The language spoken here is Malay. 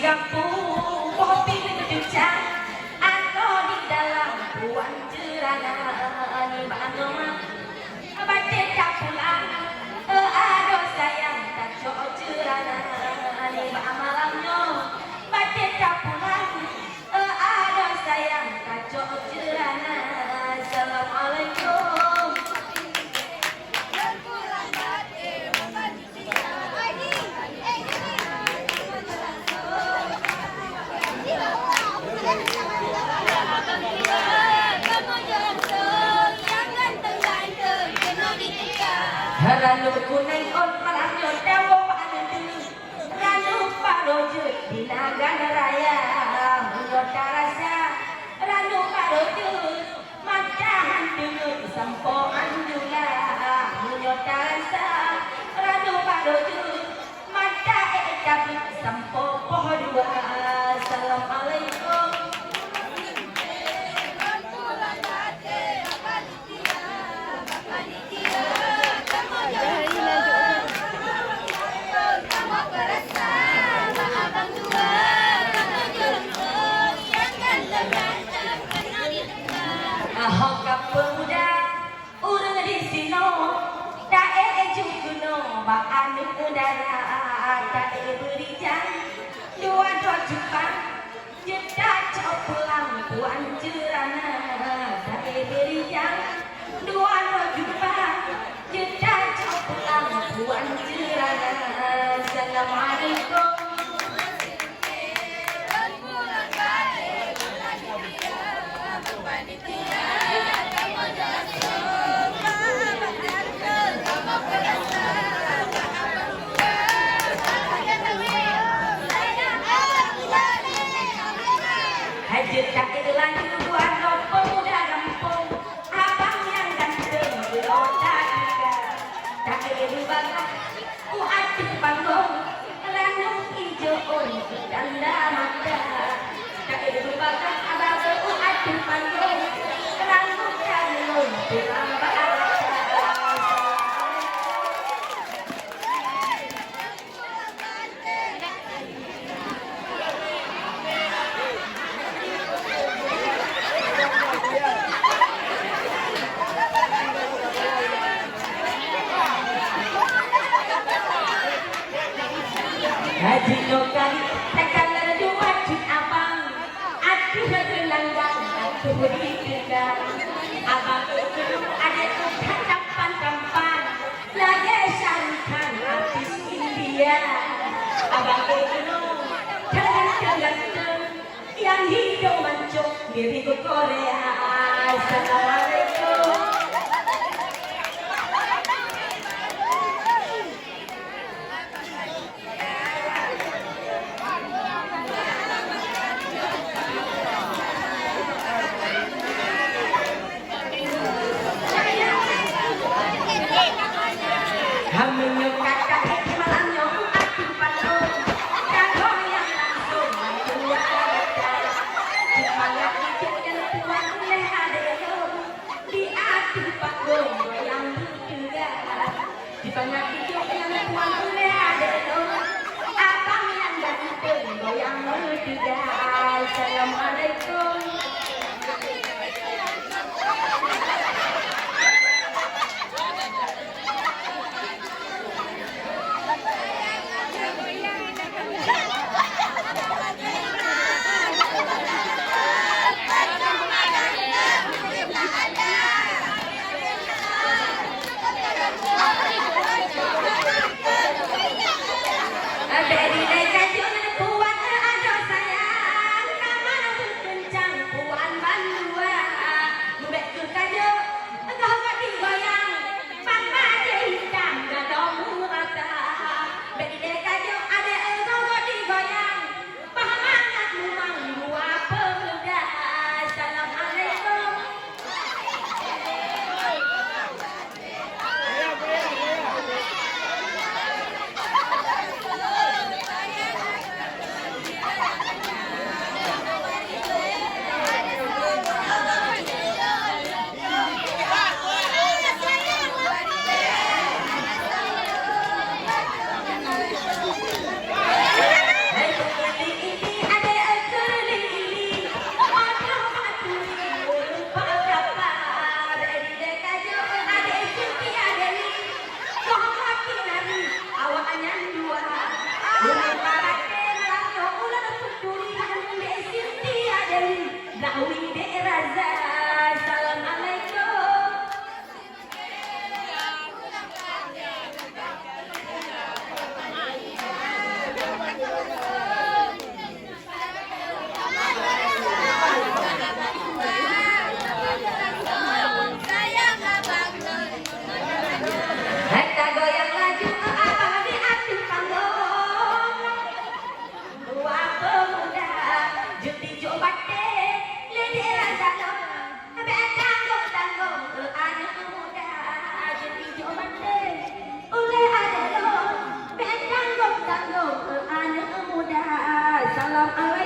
Gapu kopi ngedecak atau di dalam buan jerana ni banoma baca tak pulang ado sayang tak cok jerana ni malamnya baca tak pulang ado sayang tak cok jerana. Assalamualaikum. Ranu kuning on malanyo dawo panen ranu parojo di Nagara Raya Muyota rasa ranu parojo matahan dulu sampo anjula Muyota rasa ranu parojo mata ekabi sampo pohodua. Assalamualaikum. Hongkap pemuda urang di sino tae jukuno baan udara tae berijan dua Jepang jeda cok pulang puan jerana tae berijan dua Jepang jeda cok pulang puan jerana. Assalamualaikum. Hajat kakek lagi buat pemuda kampung abang yang ganteng berota juga kakek berbangga adik panggung ranum hijau tanda mata kakek berbangga abang adik panggung ranum kalung terlambat. Haji lokali takkan dua cik abang aduh gelanggang aduh berikutnya abang itu ada hadapan tampan lagi syarikan habis India abang itu ganteng yang hidup mancung diri ke Korea. Assalamualaikum. Banyak hidup yang tuan boleh ada abang yang ganteng goyang bertiga. Assalamualaikum. Dari naik kajian kuat ada sayang kamar berkencang Assalamualaikum